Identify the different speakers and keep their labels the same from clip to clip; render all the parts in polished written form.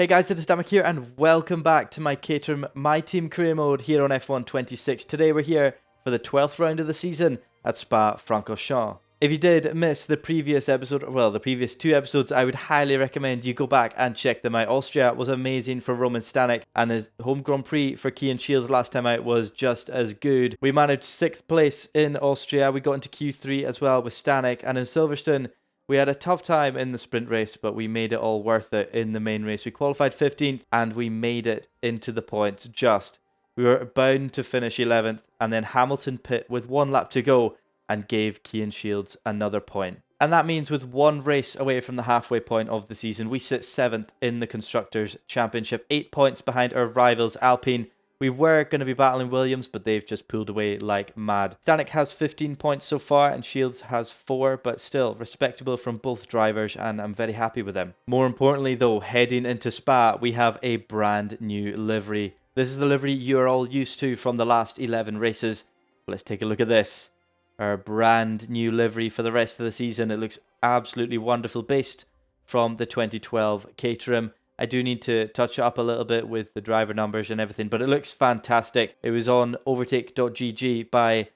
Speaker 1: Hey guys, it is Stanek here and welcome back to my Caterham My Team career mode here on F1 26. Today we're here for the 12th round of the season at Spa-Francorchamps. If you did miss the previous episode, well, the previous two episodes, I would highly recommend you go back and check them out. Austria was amazing for Roman Stanek, and his home Grand Prix for Cian Shields last time out was just as good. We managed 6th place in Austria. We got into Q3 as well with Stanek, and in Silverstone, we had a tough time in the sprint race, but we made it all worth it in the main race. We qualified 15th, and we made it into the points just. We were bound to finish 11th, and then Hamilton pit with 1 lap to go, and gave Cian Shields another point. And that means with 1 race away from the halfway point of the season, we sit 7th in the Constructors' Championship, 8 points behind our rivals Alpine. We were going to be battling Williams, but they've just pulled away like mad. Stanek has 15 points so far, and Shields has 4, but still respectable from both drivers, and I'm very happy with them. More importantly though, heading into Spa, we have a brand new livery. This is the livery you're all used to from the last 11 races. Let's take a look at this. Our brand new livery for the rest of the season. It looks absolutely wonderful, based from the 2012 Caterham. I do need to touch it up a little bit with the driver numbers and everything, but it looks fantastic. It was on overtake.gg by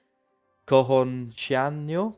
Speaker 1: Cohonchiano?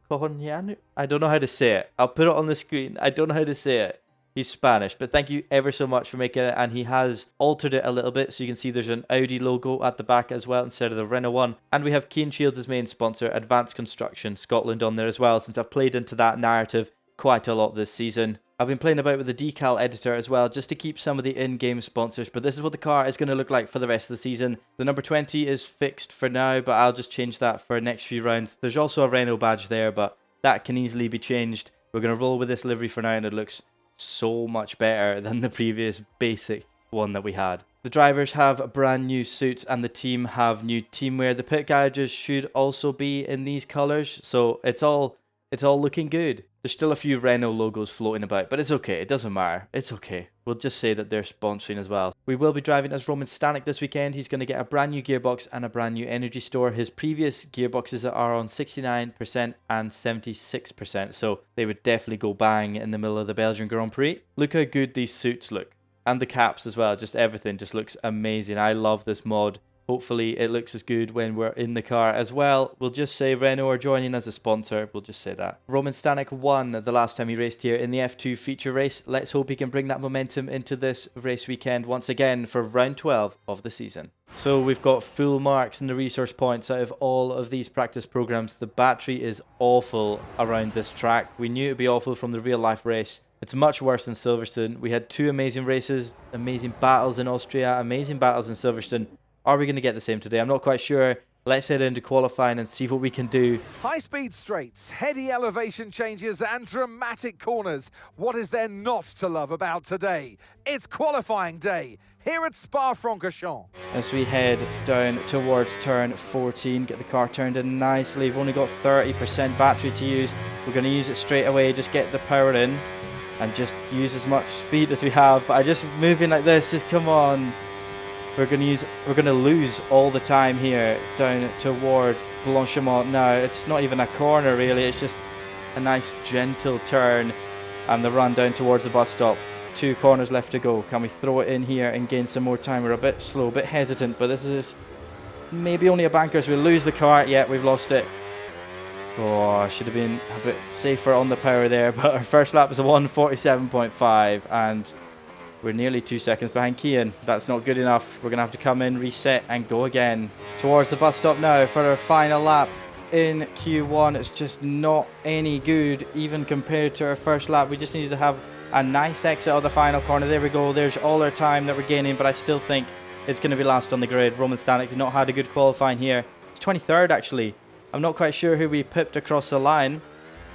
Speaker 1: I don't know how to say it. I'll put it on the screen. I don't know how to say it. He's Spanish, but thank you ever so much for making it, and he has altered it a little bit, so you can see there's an Audi logo at the back as well instead of the Renault one, and we have Cian Shields' main sponsor, Advanced Construction Scotland, on there as well, since I've played into that narrative quite a lot this season. I've been playing about with the decal editor as well, just to keep some of the in-game sponsors, but this is what the car is going to look like for the rest of the season. The number 20 is fixed for now, but I'll just change that for next few rounds. There's also a Renault badge there, but that can easily be changed. We're going to roll with this livery for now, and it looks so much better than the previous basic one that we had. The drivers have brand new suits and the team have new teamwear. The pit garages should also be in these colours, so it's all looking good. There's still a few Renault logos floating about, but it's okay, it doesn't matter. It's okay. We'll just say that they're sponsoring as well. We will be driving as Roman Stanek this weekend. He's going to get a brand new gearbox and a brand new energy store. His previous gearboxes are on 69% and 76%, so they would definitely go bang in the middle of the Belgian Grand Prix. Look how good these suits look. And the caps as well, just everything just looks amazing. I love this mod. Hopefully it looks as good when we're in the car as well. We'll just say Renault are joining as a sponsor. We'll just say that. Roman Stanek won the last time he raced here in the F2 feature race. Let's hope he can bring that momentum into this race weekend once again for round 12 of the season. So we've got full marks in the resource points out of all of these practice programs. The battery is awful around this track. We knew it would be awful from the real life race. It's much worse than Silverstone. We had 2 amazing races, amazing battles in Austria, amazing battles in Silverstone. Are we going to get the same today? I'm not quite sure. Let's head into qualifying and see what we can do.
Speaker 2: High-speed straights, heady elevation changes and dramatic corners. What is there not to love about today? It's qualifying day here at Spa-Francorchamps.
Speaker 1: As we head down towards turn 14, get the car turned in nicely. We've only got 30% battery to use. We're going to use it straight away, just get the power in and just use as much speed as we have. But I just moving like this, just come on. We're gonna lose all the time here down towards Blanchimont now. It's not even a corner really, it's just a nice gentle turn and the run down towards the bus stop. 2 corners left to go. Can we throw it in here and gain some more time? We're a bit slow, a bit hesitant, but this is maybe only a banker, so we lose the car. Yeah, we've lost it. Oh, I should have been a bit safer on the power there, but our first lap was a 1:47.5 and we're nearly 2 seconds behind Cian. That's not good enough. We're going to have to come in, reset, and go again. Towards the bus stop now for our final lap in Q1. It's just not any good, even compared to our first lap. We just needed to have a nice exit of the final corner. There we go. There's all our time that we're gaining, but I still think it's going to be last on the grid. Roman Stanek has not had a good qualifying here. It's 23rd, actually. I'm not quite sure who we pipped across the line,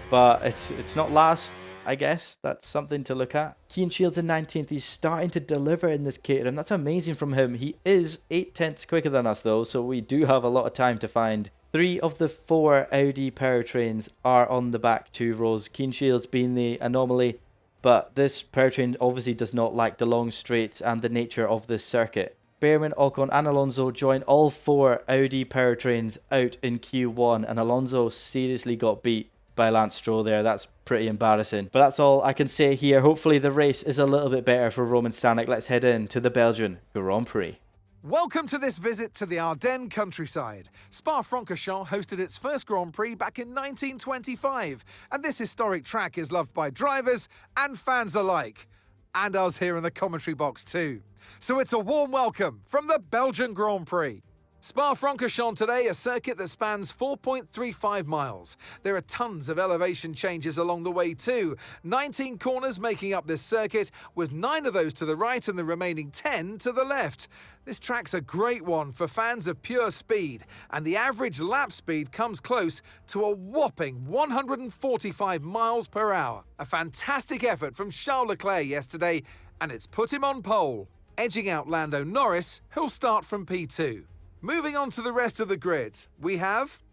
Speaker 1: but it's not last. I guess that's something to look at. Cian Shields in 19th. He's starting to deliver in this Caterham. That's amazing from him. He is 8/10 quicker than us though, so we do have a lot of time to find. 3 of the 4 Audi powertrains are on the back 2 rows. Cian Shields being the anomaly, but this powertrain obviously does not like the long straights and the nature of this circuit. Behrman, Ocon and Alonso join all 4 Audi powertrains out in Q1, and Alonso seriously got beat by Lance Stroll there. That's pretty embarrassing. But that's all I can say here. Hopefully the race is a little bit better for Roman Stanek. Let's head in to the Belgian Grand Prix.
Speaker 2: Welcome to this visit to the Ardennes countryside. Spa-Francorchamps hosted its first Grand Prix back in 1925, and this historic track is loved by drivers and fans alike. And us here in the commentary box too. So it's a warm welcome from the Belgian Grand Prix. Spa-Francorchamps today, a circuit that spans 4.35 miles. There are tons of elevation changes along the way too. 19 corners making up this circuit, with 9 of those to the right and the remaining 10 to the left. This track's a great one for fans of pure speed, and the average lap speed comes close to a whopping 145 miles per hour. A fantastic effort from Charles Leclerc yesterday, and it's put him on pole, edging out Lando Norris, who'll start from P2. Moving on to the rest of the grid, we have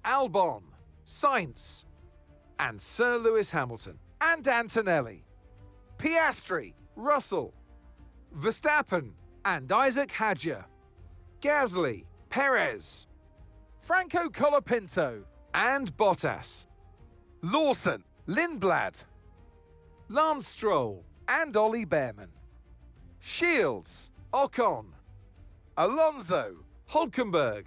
Speaker 2: Albon, Sainz, and Sir Lewis Hamilton, and Antonelli, Piastri, Russell, Verstappen, and Isaac Hadjar, Gasly, Perez, Franco Colapinto, and Bottas, Lawson, Lindblad, Lance Stroll, and Ollie Behrman, Shields, Ocon, Alonso, Hülkenberg,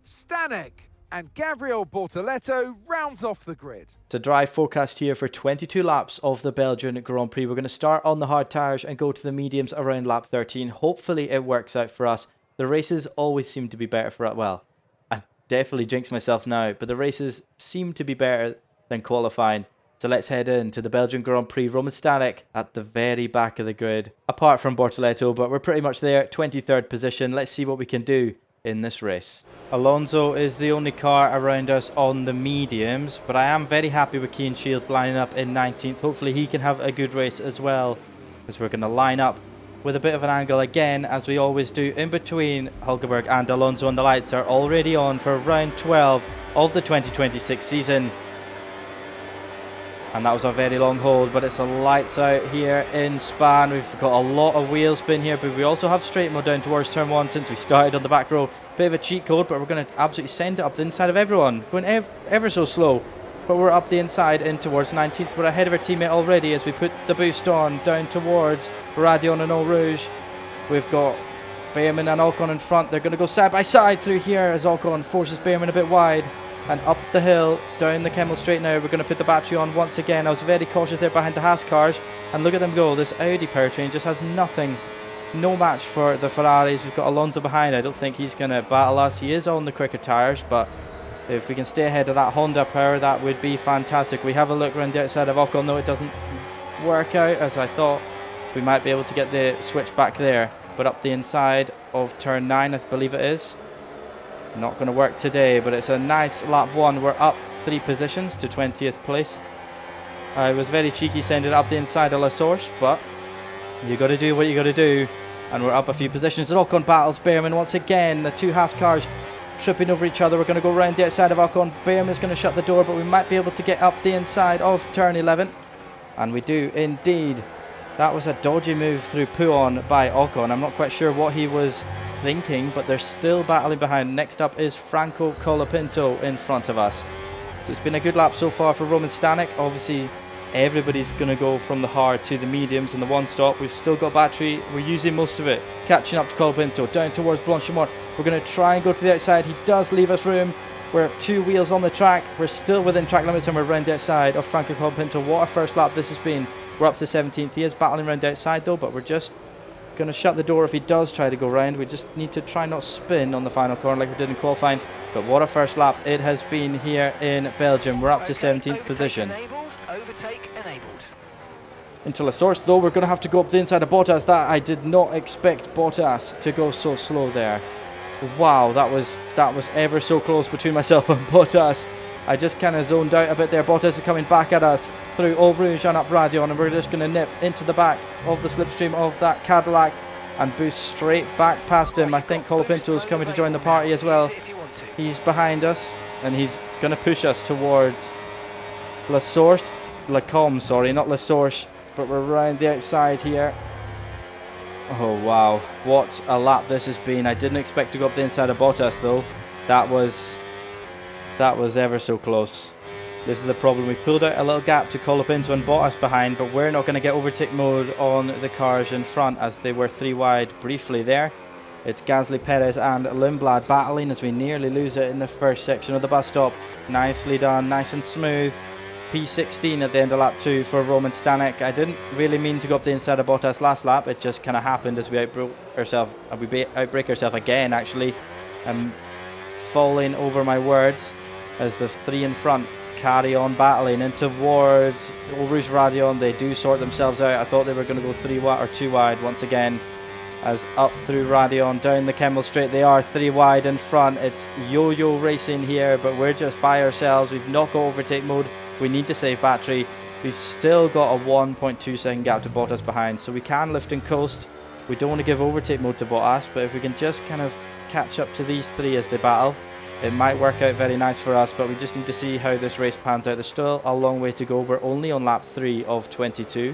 Speaker 2: Stanek, and Gabriel Bortoleto rounds off the grid.
Speaker 1: It's a dry forecast here for 22 laps of the Belgian Grand Prix. We're going to start on the hard tyres and go to the mediums around lap 13. Hopefully it works out for us. The races always seem to be better for us. Well, I definitely jinx myself now, but the races seem to be better than qualifying. So let's head into the Belgian Grand Prix. Roman Stanek at the very back of the grid, apart from Bortoleto, but we're pretty much there, 23rd position. Let's see what we can do in this race. Alonso is the only car around us on the mediums, but I am very happy with Keane Shields lining up in 19th. Hopefully he can have a good race as well, because we're going to line up with a bit of an angle again, as we always do, in between Hülkenberg and Alonso, and the lights are already on for round 12 of the 2026 season. And that was a very long hold, but it's a lights out here in Spa. We've got a lot of wheel spin here, but we also have straight mode down towards turn 1 since we started on the back row. Bit of a cheat code, but we're going to absolutely send it up the inside of everyone. Going ever so slow, but we're up the inside in towards 19th. We're ahead of our teammate already as we put the boost on down towards Radion and Eau Rouge. We've got Behrman and Ocon in front. They're going to go side by side through here as Ocon forces Behrman a bit wide. And up the hill, down the Kemmel straight now, we're going to put the battery on once again. I was very cautious there behind the Haas cars. And look at them go. This Audi powertrain just has nothing. No match for the Ferraris. We've got Alonso behind. I don't think he's going to battle us. He is on the quicker tyres, but if we can stay ahead of that Honda power, that would be fantastic. We have a look around the outside of Ocon, though it doesn't work out as I thought. We might be able to get the switch back there. But up the inside of turn 9, I believe it is. Not going to work today, but it's a nice lap 1. We're up 3 positions to 20th place. I was very cheeky sending it up the inside of La Source, but you got to do what you got to do. And we're up a few positions. Ocon battles Behrman once again. The 2 Haas cars tripping over each other. We're going to go around the outside of Ocon. Behrman's going to shut the door, but we might be able to get up the inside of turn 11. And we do indeed. That was a dodgy move through Pouon by Ocon. I'm not quite sure what he was thinking, but they're still battling behind. Next up is Franco Colapinto in front of us. So it's been a good lap so far for Roman Stanek. Obviously everybody's going to go from the hard to the mediums and the one stop. We've still got battery, we're using most of it. Catching up to Colapinto, down towards Blanchimont. We're going to try and go to the outside. He does leave us room. We're 2 wheels on the track. We're still within track limits and we're around the outside of Franco Colapinto. What a first lap this has been. We're up to 17th. He is battling around the outside though, but we're just going to shut the door if he does try to go round. We just need to try not spin on the final corner like we did in qualifying. But what a first lap it has been here in Belgium. We're up to 17th position.
Speaker 3: Overtake enabled.
Speaker 1: Into La Source though, we're going to have to go up the inside of Bottas. That I did not expect Bottas to go so slow there. Wow, that was ever so close between myself and Bottas. I just kind of zoned out a bit there. Bottas is coming back at us through Eau Rouge and up Radion, and we're just going to nip into the back of the slipstream of that Cadillac and boost straight back past him. I think Colapinto is coming to join the party as well. He's behind us and he's going to push us towards La Source, Lacombe, sorry, not La Source, but we're around the outside here. Oh wow, what a lap this has been. I didn't expect to go up the inside of Bottas though. That was ever so close. This is a problem. We've pulled out a little gap to Colapinto and Bottas behind, but we're not going to get overtake mode on the cars in front as they were 3 wide briefly there. It's Gasly, Perez and Lundblad battling as we nearly lose it in the first section of the bus stop. Nicely done, nice and smooth. P16 at the end of lap 2 for Roman Stanek. I didn't really mean to go up the inside of Bottas last lap. It just kind of happened as we outbreak ourselves again, actually. I'm falling over my words as the 3 in front carry on battling in towards Eau Rouge Radion. They do sort themselves out. I thought they were going to go 3 wide or 2 wide once again, as up through Radion down the Kemmel Straight they are 3 wide in front. It's yo-yo racing here, but we're just by ourselves. We've not got overtake mode. We need to save battery. We've still got a 1.2 second gap to Bottas behind, so we can lift and coast. We don't want to give overtake mode to Bottas, but if we can just kind of catch up to these 3 as they battle, it might work out very nice for us, but we just need to see how this race pans out. There's still a long way to go. We're only on lap 3 of 22.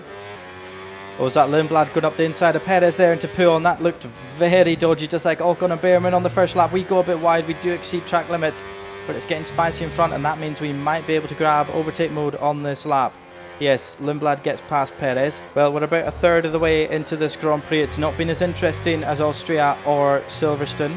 Speaker 1: Oh, was that Lundblad going up the inside of Perez there into Puon? That looked very dodgy, just like Ocon and Behrman on the first lap. We go a bit wide, we do exceed track limits, but it's getting spicy in front, and that means we might be able to grab overtake mode on this lap. Yes, Lundblad gets past Perez. Well, we're about a third of the way into this Grand Prix. It's not been as interesting as Austria or Silverstone,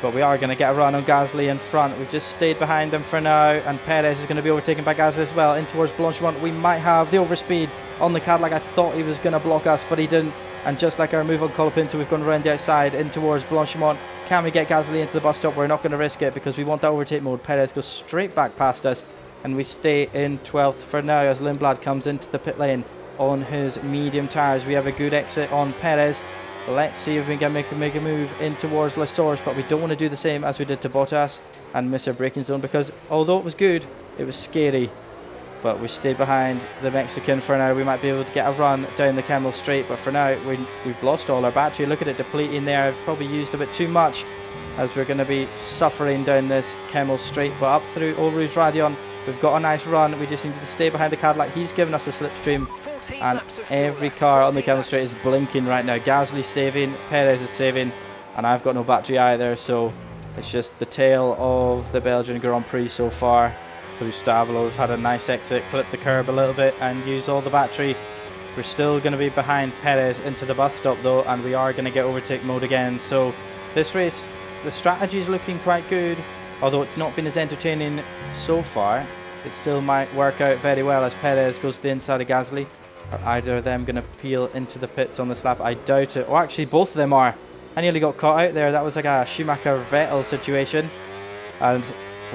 Speaker 1: but we are going to get a run on Gasly in front. We've just stayed behind them for now, and Perez is going to be overtaken by Gasly as well. In towards Blanchimont, we might have the overspeed on the Cadillac. I thought he was going to block us, but he didn't. And just like our move on Colapinto, we've gone around the outside in towards Blanchimont. Can we get Gasly into the bus stop? We're not going to risk it because we want that overtake mode. Perez goes straight back past us, and we stay in 12th for now as Lundblad comes into the pit lane on his medium tyres. We have a good exit on Perez. Let's see if we can make a move in towards La Source, but we don't want to do the same as we did to Bottas and miss our braking zone, because although it was good, it was scary. But we stayed behind the Mexican for now. We might be able to get a run down the Kemmel Straight, but for now we've lost all our battery. Look at it depleting there. I've probably used a bit too much as we're going to be suffering down this Kemmel Straight. But up through Eau Rouge Radion, we've got a nice run. We just needed to stay behind the Cadillac. He's given us a slipstream, and every car on the Kemmel Straight is blinking right now. Gasly's saving, Perez is saving, and I've got no battery either, so it's just the tail of the Belgian Grand Prix so far. Through Stavolo, we've had a nice exit, clipped the curb a little bit and used all the battery. We're still going to be behind Perez into the bus stop though, and we are going to get overtake mode again. So this race, the strategy is looking quite good, although it's not been as entertaining so far. It still might work out very well as Perez goes to the inside of Gasly. Are either of them going to peel into the pits on this lap? I doubt it. Oh, actually both of them are. I nearly got caught out there. That was like a Schumacher-Vettel situation. And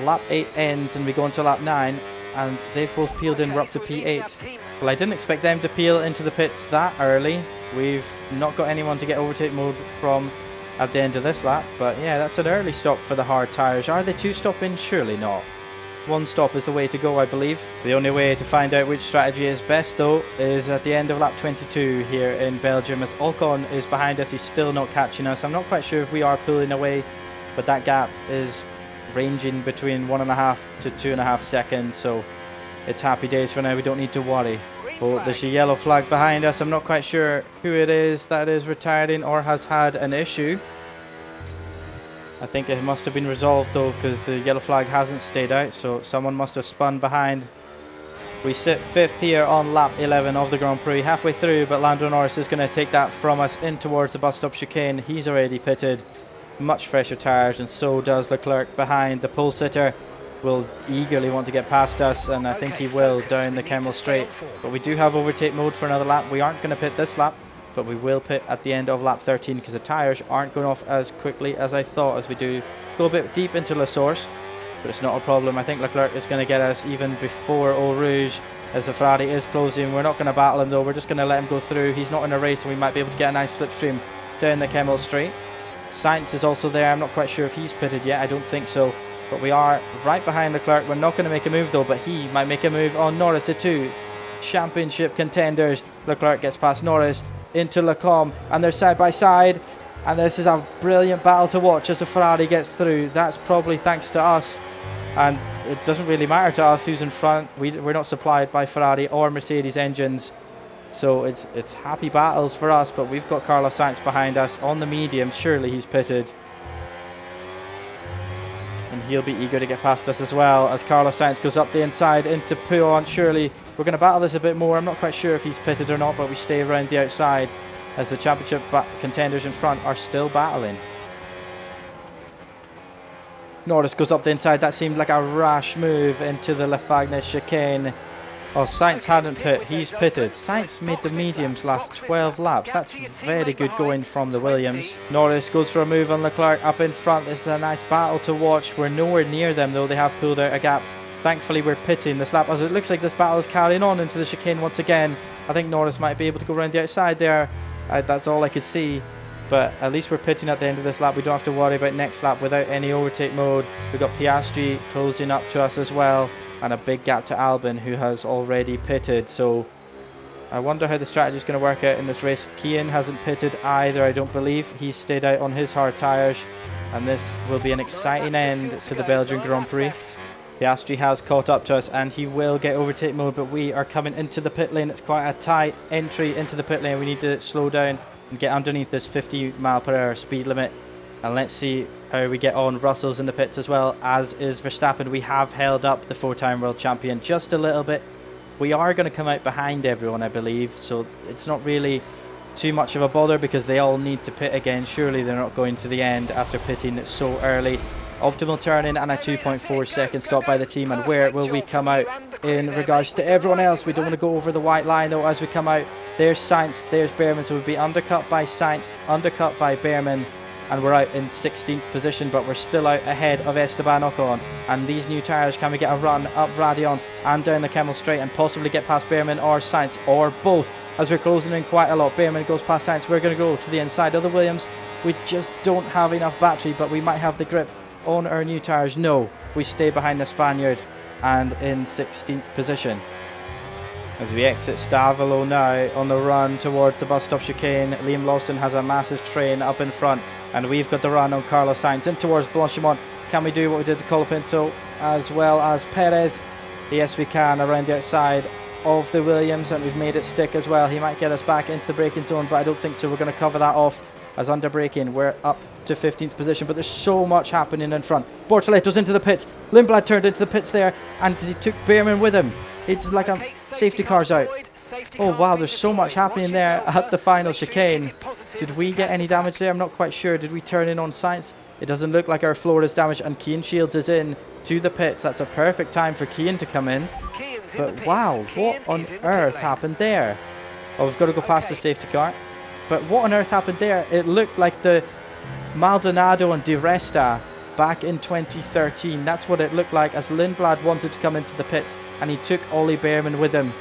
Speaker 1: lap 8 ends and we go into lap 9, and they've both peeled in. We're up to P8. Well, I didn't expect them to peel into the pits that early. We've not got anyone to get overtake mode from at the end of this lap, but yeah, that's an early stop for the hard tyres. Are they 2 stopping? Surely not. 1 stop is the way to go, I believe. The only way to find out which strategy is best though is at the end of lap 22 here in Belgium, as Ocon is behind us. He's still not catching us. I'm not quite sure if we are pulling away, but that gap is ranging between 1.5 to 2.5 seconds, so it's happy days for now. We don't need to worry. Oh, there's a yellow flag behind us. I'm not quite sure who it is that is retiring or has had an issue. I think it must have been resolved though, because the yellow flag hasn't stayed out, so someone must have spun behind. We sit 5th here on lap 11 of the Grand Prix, halfway through, but Lando Norris is going to take that from us in towards the bus stop chicane. He's already pitted. Much fresher tyres, and so does Leclerc behind. The pole sitter will eagerly want to get past us, and I think he will down the Kemmel Straight. But we do have overtake mode for another lap. We aren't going to pit this lap, but we will pit at the end of lap 13 because the tyres aren't going off as quickly as I thought, as we do go a bit deep into La Source. But it's not a problem. I think Leclerc is going to get us even before Eau Rouge, as the Ferrari is closing. We're not going to battle him though. We're just going to let him go through. He's not in a race, and we might be able to get a nice slipstream down the Kemmel Straight. Sainz is also there. I'm not quite sure if he's pitted yet. I don't think so. But we are right behind Leclerc. We're not going to make a move though, but he might make a move on Norris. The 2 championship contenders. Leclerc gets past Norris into Lecom, and they're side by side. And this is a brilliant battle to watch as the Ferrari gets through. That's probably thanks to us. And it doesn't really matter to us who's in front. We're not supplied by Ferrari or Mercedes engines. So it's happy battles for us, but we've got Carlos Sainz behind us on the medium. Surely he's pitted. And he'll be eager to get past us as well as Carlos Sainz goes up the inside into Pouillon. Surely we're going to battle this a bit more. I'm not quite sure if he's pitted or not, but we stay around the outside as the championship contenders in front are still battling. Norris goes up the inside. That seemed like a rash move into the Lafagnes chicane. Oh, Sainz hadn't pit. He's pitted. Sainz made the mediums last 12 laps. That's very good going from the Williams. Norris goes for a move on Leclerc up in front. This is a nice battle to watch. We're nowhere near them, though. They have pulled out a gap. Thankfully, we're pitting this lap, as it looks like this battle is carrying on into the chicane once again. I think Norris might be able to go around the outside there. That's all I could see. But at least we're pitting at the end of this lap. We don't have to worry about next lap without any overtake mode. We've got Piastri closing up to us as well. And a big gap to Albon, who has already pitted. So I wonder how the strategy is going to work out in this race. Kian hasn't pitted either, I don't believe. He's stayed out on his hard tyres. And this will be an exciting end to the Belgian Grand Prix. Piastri has caught up to us and he will get overtake mode, but we are coming into the pit lane. It's quite a tight entry into the pit lane. We need to slow down and get underneath this 50-mile-per-hour speed limit. And let's see how we get on. Russell's in the pits as well, as is Verstappen. We have held up the 4-time world champion just a little bit. We are going to come out behind everyone, I believe, so it's not really too much of a bother because they all need to pit again. Surely they're not going to the end after pitting so early. Optimal turning and a 2.4 second stop by the team. And where will we come out in regards to everyone else? We don't want to go over the white line though as we come out. There's Sainz, there's Behrman, so we'll be undercut by Sainz, undercut by Behrman, and we're out in 16th position, but we're still out ahead of Esteban Ocon. And these new tyres, can we get a run up Radion and down the Kemmel Straight and possibly get past Behrman or Sainz or both, as we're closing in quite a lot. Behrman goes past Sainz. We're going to go to the inside of the Williams. We just don't have enough battery, but we might have the grip on our new tyres. No, we stay behind the Spaniard and in 16th position. As we exit Stavolo now on the run towards the bus stop chicane, Liam Lawson has a massive train up in front, and we've got the run on Carlos Sainz in towards Blanchimont. Can we do what we did to Colapinto as well as Perez? Yes, we can, around the outside of the Williams, and we've made it stick as well. He might get us back into the braking zone, but I don't think so. We're going to cover that off as under braking. We're up to 15th position, but there's so much happening in front. Bortoletto's into the pits. Lindblad turned into the pits there, and he took Behrman with him. It's like a safety car's out. Oh wow, there's so much happening there at the final chicane. Did we get any damage there? I'm not quite sure. Did we turn in on Sainz? It doesn't look like our floor is damaged, and Kian Shields is in to the pits. That's a perfect time for Kian to come in. But wow, what on earth happened there? Oh, we've got to go past the safety car. But what on earth happened there? It looked like the Maldonado and Di Resta back in 2013. That's what it looked like, as Lindblad wanted to come into the pits and he took Ollie Behrman with him.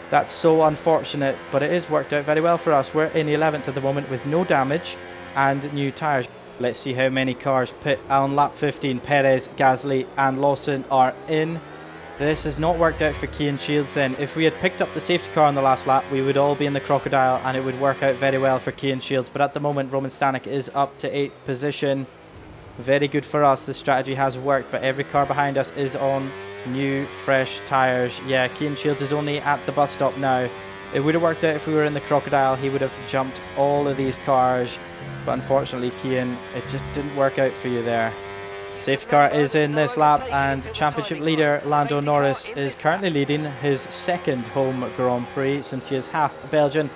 Speaker 1: That's so unfortunate, but it is worked out very well for us. We're in 11th at the moment with no damage and new tyres. Let's see how many cars pit on lap 15. Perez, Gasly and Lawson are in. This has not worked out for Kian Shields then. If we had picked up the safety car on the last lap, we would all be in the Crocodile and it would work out very well for Kian Shields. But at the moment, Roman Stanek is up to 8th position. Very good for us. The strategy has worked, but every car behind us is on new, fresh tyres. Yeah, Kian Shields is only at the bus stop now. It would have worked out if we were in the Crocodile. He would have jumped all of these cars. But unfortunately, Kian, it just didn't work out for you there. Safety car is in this lap, and championship leader Lando Norris is currently leading his second home Grand Prix since he is half Belgian.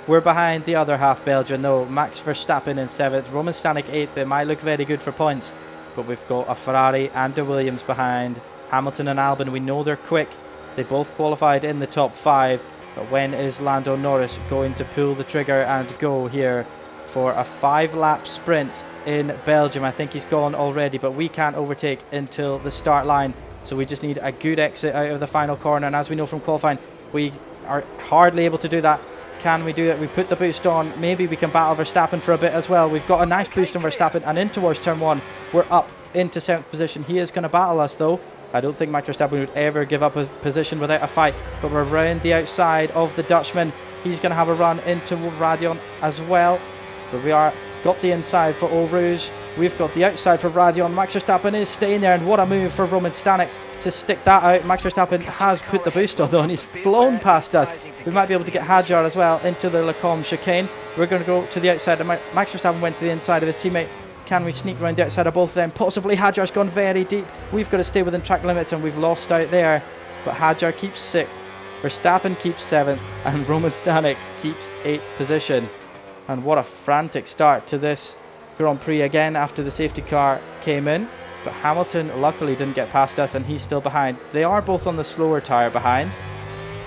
Speaker 1: We're behind the other half Belgian though. Max Verstappen in 7th, Roman Stanek 8th. It might look very good for points, but we've got a Ferrari and a Williams behind. Hamilton and Albon, we know they're quick. They both qualified in the top 5, but when is Lando Norris going to pull the trigger and go here for a 5-lap sprint in Belgium? I think he's gone already, but we can't overtake until the start line, so we just need a good exit out of the final corner. And as we know from qualifying, we are hardly able to do that. Can we do it? We put the boost on. Maybe we can battle Verstappen for a bit as well. We've got a nice boost on Verstappen, and in towards turn 1 we're up into 7th position. He is going to battle us though. I don't think Max Verstappen would ever give up a position without a fight, but we're round the outside of the Dutchman. He's going to have a run into Radion as well, but we are got the inside for Eau Rouge. We've got the outside for Radion. Max Verstappen is staying there, and what a move for Roman Stanek to stick that out. Max Verstappen has put the boost on though, and he's flown past us. We might be able to get Hadjar as well into the Lecombe chicane. We're going to go to the outside. Max Verstappen went to the inside of his teammate. Can we sneak around the outside of both of them? Possibly. Hadjar's gone very deep. We've got to stay within track limits, and we've lost out there. But Hadjar keeps 6th. Verstappen keeps 7th. And Roman Stanek keeps 8th position. And what a frantic start to this Grand Prix again after the safety car came in. But Hamilton luckily didn't get past us, and he's still behind. They are both on the slower tyre behind.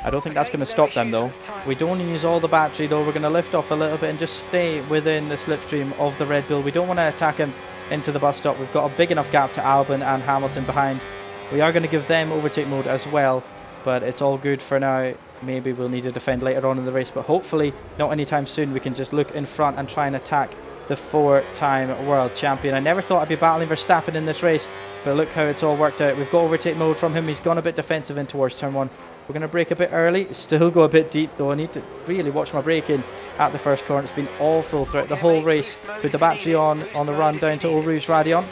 Speaker 1: I don't think that's going to stop them though. We don't use all the battery though. We're going to lift off a little bit and just stay within the slipstream of the Red Bull. We don't want to attack him into the bus stop. We've got a big enough gap to Albon and Hamilton behind. We are going to give them overtake mode as well, but it's all good for now. Maybe we'll need to defend later on in the race, but hopefully not anytime soon. We can just look in front and try and attack the 4-time world champion. I never thought I'd be battling Verstappen in this race, but look how it's all worked out. We've got overtake mode from him. He's gone a bit defensive in towards turn 1. We're going to brake a bit early, still go a bit deep though. I need to really watch my braking at the first corner. It's been awful throughout the whole race. Put the battery on the run down to Eau Rouge Radion,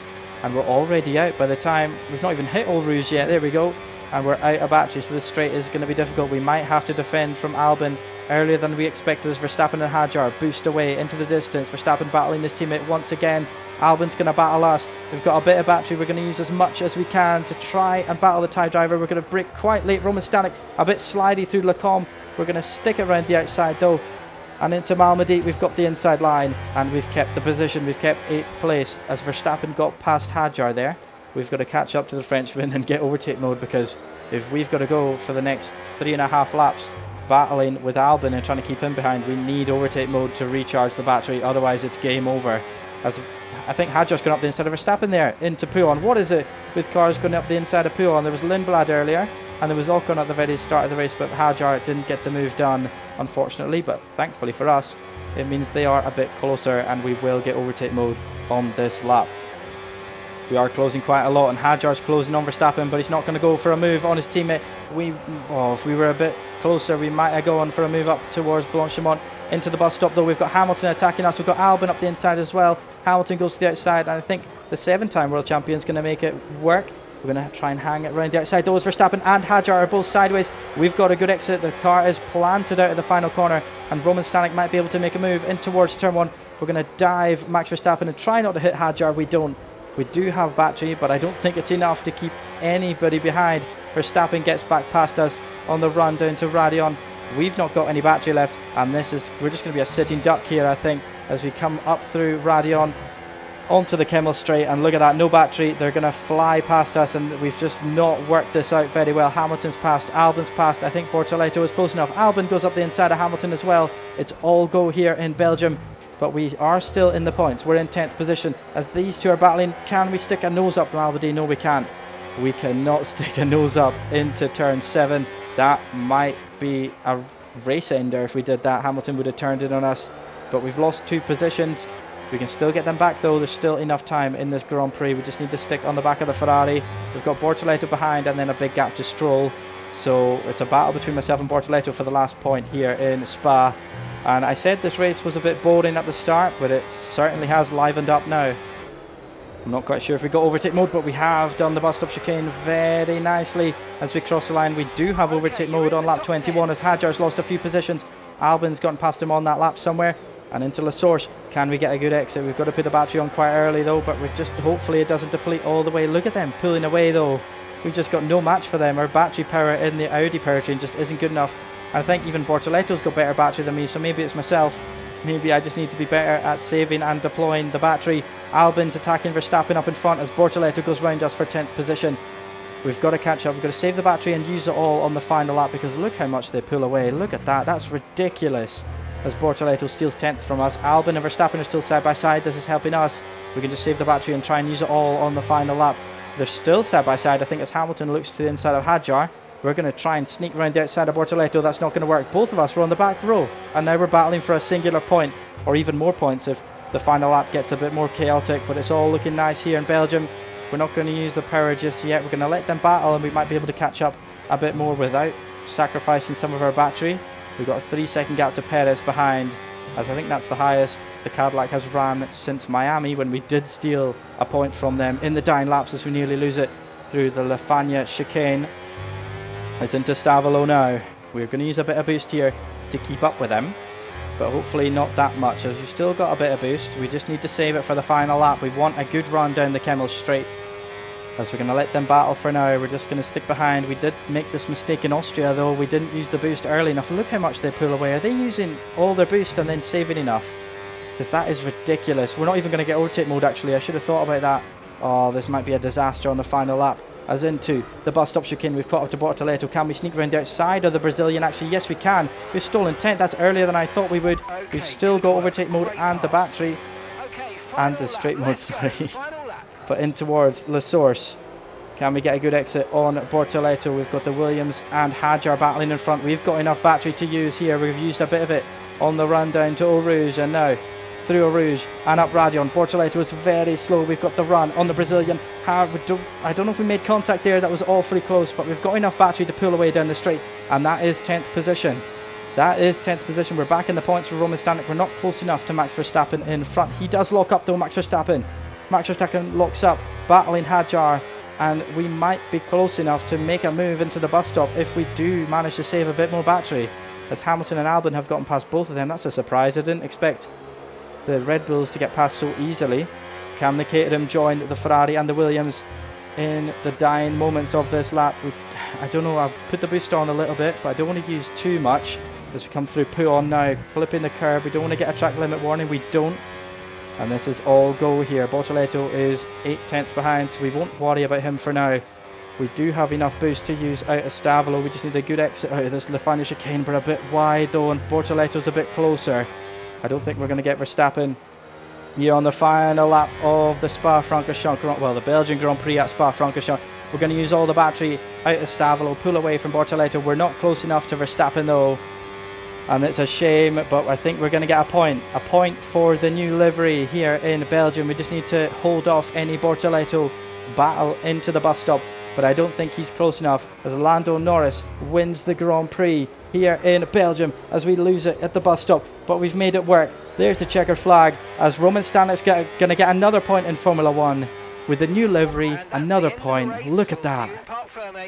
Speaker 1: and we're already out by the time we've not even hit Eau Rouge yet. There we go, and we're out of battery, so this straight is going to be difficult. We might have to defend from Albon earlier than we expected as Verstappen and Hadjar boost away into the distance. Verstappen battling his teammate once again. Albon's going to battle us. We've got a bit of battery. We're going to use as much as we can to try and battle the Thai driver. We're going to brake quite late. Roman Stanek a bit slidey through Lecombe. We're going to stick it around the outside though. And into Malmedy, we've got the inside line, and we've kept the position. We've kept 8th place as Verstappen got past Hadjar there. We've got to catch up to the Frenchman and get overtake mode, because if we've got to go for the next 3.5 laps battling with Albon and trying to keep him behind, we need overtake mode to recharge the battery. Otherwise it's game over. As I think Hadjar's gone up the inside of Verstappen there into Pouon. What is it with cars going up the inside of Pouon? There was Lindblad earlier, and there was Ocon at the very start of the race, but Hadjar didn't get the move done, unfortunately. But thankfully for us, it means they are a bit closer, and we will get overtake mode on this lap. We are closing quite a lot, and Hadjar's closing on Verstappen, but he's not going to go for a move on his teammate. If we were a bit closer, we might have gone for a move up towards Blanchimont. Into the bus stop though, we've got Hamilton attacking us. We've got Albon up the inside as well. Hamilton goes to the outside, and I think the 7-time world champion is going to make it work. We're going to try and hang it around the outside. Those Verstappen and Hadjar are both sideways. We've got a good exit. The car is planted out of the final corner, and Roman Stanek might be able to make a move in towards turn 1. We're going to dive Max Verstappen and try not to hit Hadjar. We don't. We do have battery, but I don't think it's enough to keep anybody behind. Verstappen gets back past us on the run down to Radion. We've not got any battery left, and we're just going to be a sitting duck here, I think, as we come up through Radion onto the Kemmel Straight. And look at that, no battery. They're going to fly past us, and we've just not worked this out very well. Hamilton's passed, Albon's passed. I think Bortoleto is close enough. Albon goes up the inside of Hamilton as well. It's all go here in Belgium, but we are still in the points. We're in 10th position as these two are battling. Can we stick a nose up, Malmedy? No, we can't. We cannot stick a nose up into turn 7. That might be a race ender if we did that. Hamilton would have turned in on us, but we've lost 2 positions. We can still get them back though. There's still enough time in this Grand Prix. We just need to stick on the back of the Ferrari. We've got Bortoleto behind, and then a big gap to Stroll. So it's a battle between myself and Bortoleto for the last point here in Spa. And I said this race was a bit boring at the start, but it certainly has livened up now. I'm not quite sure if we got overtake mode, but we have done the bus stop chicane very nicely as we cross the line. We do have overtake mode on lap 21 as Hadjar's lost a few positions. Albon's gotten past him on that lap somewhere. And into La Source. Can we get a good exit? We've got to put the battery on quite early though, but we're just hopefully it doesn't deplete all the way. Look at them pulling away though. We've just got no match for them. Our battery power in the Audi powertrain just isn't good enough. I think even Bortoleto's got better battery than me, so maybe it's myself. Maybe I just need to be better at saving and deploying the battery. Albon's attacking Verstappen up in front as Bortoleto goes round us for 10th position. We've got to catch up. We've got to save the battery and use it all on the final lap, because look how much they pull away. Look at that. That's ridiculous. As Bortoleto steals 10th from us. Albon and Verstappen are still side by side. This is helping us. We can just save the battery and try and use it all on the final lap. They're still side by side. I think as Hamilton looks to the inside of Hadjar. We're going to try and sneak around the outside of Bortoleto. That's not going to work. Both of us were on the back row, and now we're battling for a singular point, or even more points if the final lap gets a bit more chaotic. But it's all looking nice here in Belgium. We're not going to use the power just yet. We're going to let them battle, and we might be able to catch up a bit more without sacrificing some of our battery. We've got a 3-second gap to Perez behind, as I think that's the highest the Cadillac has ran since Miami, when we did steal a point from them in the dying laps as we nearly lose it through the La Fagna chicane. It's into Stavolo now. We're going to use a bit of boost here to keep up with them.
Speaker 4: but hopefully not that much, as we've still got a bit of boost. We just need to save it for the final lap. We want a good run down the Kemmel straight, as we're going to let them battle for now. We're just going to stick behind. We did make this mistake in Austria, though. We didn't use the boost early enough. Look how much they pull away. Are they using all their boost and then saving enough? Because that is ridiculous. We're not even going to get overtake mode, actually. I should have thought about that. Oh, this might be a disaster on the final lap. As into the bus stop chicane, we've caught up to Bortoleto. Can we sneak around the outside of the Brazilian? Actually, yes, we can. We've stolen 10th. That's earlier than I thought we would. We've still got overtake mode and the battery. And the straight mode, sorry. But in towards La Source. Can we get a good exit on Bortoleto? We've got the Williams and Hadjar battling in front. We've got enough battery to use here. We've used a bit of it on the run down to Eau Rouge, and now through Eau Rouge and up Radion. Bortoleto is very slow. We've got the run on the Brazilian. I don't know if we made contact there. That was awfully close, but we've got enough battery to pull away down the straight, and that is 10th position. That is 10th position. We're back in the points for Roman Stanek. We're not close enough to Max Verstappen in front. He does lock up though, Max Verstappen. Max Verstappen locks up, battling Hadjar, and we might be close enough to make a move into the bus stop if we do manage to save a bit more battery, as Hamilton and Albon have gotten past both of them. That's a surprise. I didn't expect the Red Bulls to get past so easily. Can the Caterham join the Ferrari and the Williams in the dying moments of this lap? I don't know, I've put the boost on a little bit, but I don't want to use too much as we come through Pouon now, clipping the curb. We don't want to get a track limit warning. We don't. And this is all go here. Bortoleto is 8/10 behind, so we won't worry about him for now. We do have enough boost to use out of Stavolo. We just need a good exit out of this final chicane. We're a bit wide though, and Bortoleto's a bit closer. I don't think we're going to get Verstappen here on the final lap of the Spa-Francorchamps, well, the Belgian Grand Prix at Spa-Francorchamps. We're going to use all the battery out of Stavolo, pull away from Bortoleto. We're not close enough to Verstappen though, and it's a shame, but I think we're going to get a point for the new livery here in Belgium. We just need to hold off any Bortoleto battle into the bus stop, but I don't think he's close enough, as Lando Norris wins the Grand Prix here in Belgium as we lose it at the bus stop, but we've made it work. There's the checkered flag, as Roman Stanek's going to get another point in Formula 1 with the new livery. Another point. Look at that.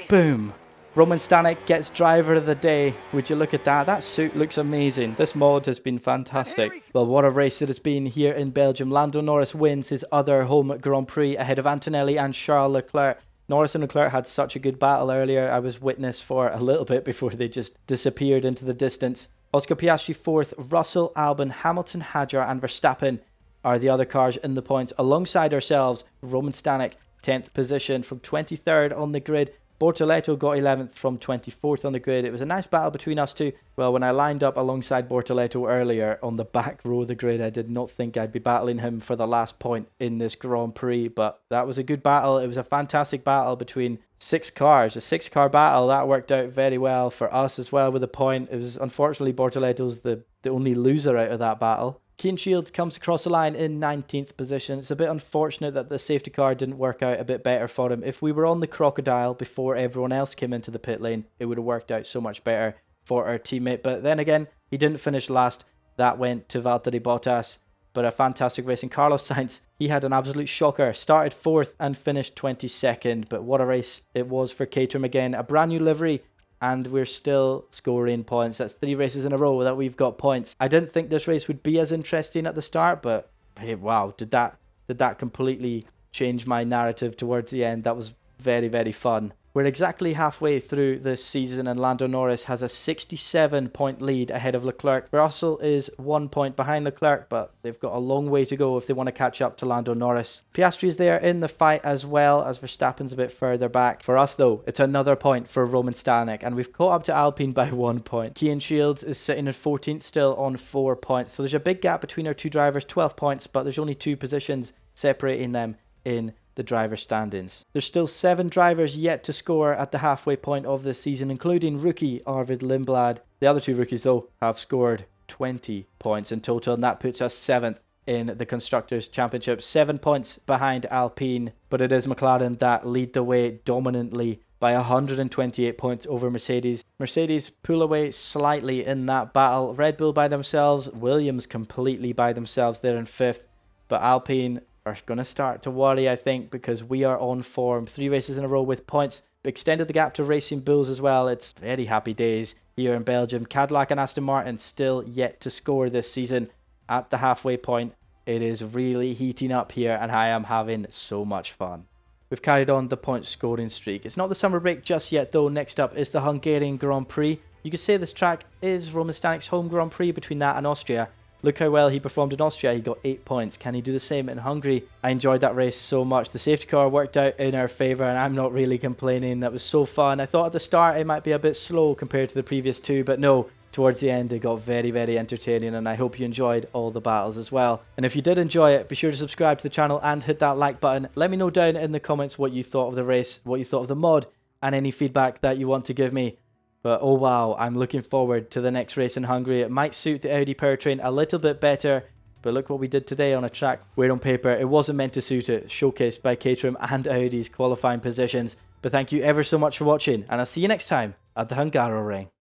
Speaker 4: Boom. Roman Stanek gets driver of the day. Would you look at that? That suit looks amazing. This mod has been fantastic. Well, what a race it has been here in Belgium. Lando Norris wins his other home Grand Prix ahead of Antonelli and Charles Leclerc. Norris and Leclerc had such a good battle earlier. I was witness for a little bit before they just disappeared into the distance. Oscar Piastri 4th, Russell, Albon, Hamilton, Hadjar and Verstappen are the other cars in the points. Alongside ourselves, Roman Stanek, 10th position from 23rd on the grid. Bortoleto got 11th from 24th on the grid. It was a nice battle between us two. Well, when I lined up alongside Bortoleto earlier on the back row of the grid, I did not think I'd be battling him for the last point in this Grand Prix, but that was a good battle. It was a fantastic battle between 6 cars, a 6-car battle. That worked out very well for us as well with a point. It was unfortunately Bortoleto's the only loser out of that battle. Keen Shields comes across the line in 19th position. It's a bit unfortunate that the safety car didn't work out a bit better for him. If we were on the Crocodile before everyone else came into the pit lane, it would have worked out so much better for our teammate. But then again, he didn't finish last. That went to Valtteri Bottas. But a fantastic race. And Carlos Sainz, he had an absolute shocker. Started 4th and finished 22nd. But what a race it was for Caterham again. A brand new livery. And we're still scoring points. That's 3 races in a row that we've got points. I didn't think this race would be as interesting at the start, but hey, wow, did that completely change my narrative towards the end. That was very, very fun. We're exactly halfway through this season, and Lando Norris has a 67-point lead ahead of Leclerc. Russell is 1 point behind Leclerc, but they've got a long way to go if they want to catch up to Lando Norris. Piastri is there in the fight as well, as Verstappen's a bit further back. For us, though, it's another point for Roman Stanek, and we've caught up to Alpine by 1 point. Keen Shields is sitting in 14th still on 4 points. So there's a big gap between our two drivers, 12 points, but there's only 2 positions separating them in the driver standings. There's still 7 drivers yet to score at the halfway point of this season, including rookie Arvid Lindblad. The other 2 rookies, though, have scored 20 points in total, and that puts us 7th in the Constructors' Championship, 7 points behind Alpine, but it is McLaren that lead the way dominantly by 128 points over Mercedes. Mercedes pull away slightly in that battle. Red Bull by themselves, Williams completely by themselves, they're in 5th, but Alpine are going to start to worry, I think, because we are on form. 3 races in a row with points. Extended the gap to Racing Bulls as well. It's very happy days here in Belgium. Cadillac and Aston Martin still yet to score this season at the halfway point. It is really heating up here and I am having so much fun. We've carried on the point scoring streak. It's not the summer break just yet though. Next up is the Hungarian Grand Prix. You could say this track is Roman Stanek's home Grand Prix between that and Austria. Look how well he performed in Austria. He got 8 points. Can he do the same in Hungary? I enjoyed that race so much. The safety car worked out in our favour and I'm not really complaining. That was so fun. I thought at the start it might be a bit slow compared to the previous two, but no. Towards the end it got very, very entertaining and I hope you enjoyed all the battles as well. And if you did enjoy it, be sure to subscribe to the channel and hit that like button. Let me know down in the comments what you thought of the race, what you thought of the mod, and any feedback that you want to give me. But oh wow, I'm looking forward to the next race in Hungary. It might suit the Audi powertrain a little bit better, but look what we did today on a track where on paper it wasn't meant to suit it, showcased by Caterham and Audi's qualifying positions. But thank you ever so much for watching, and I'll see you next time at the Hungaroring.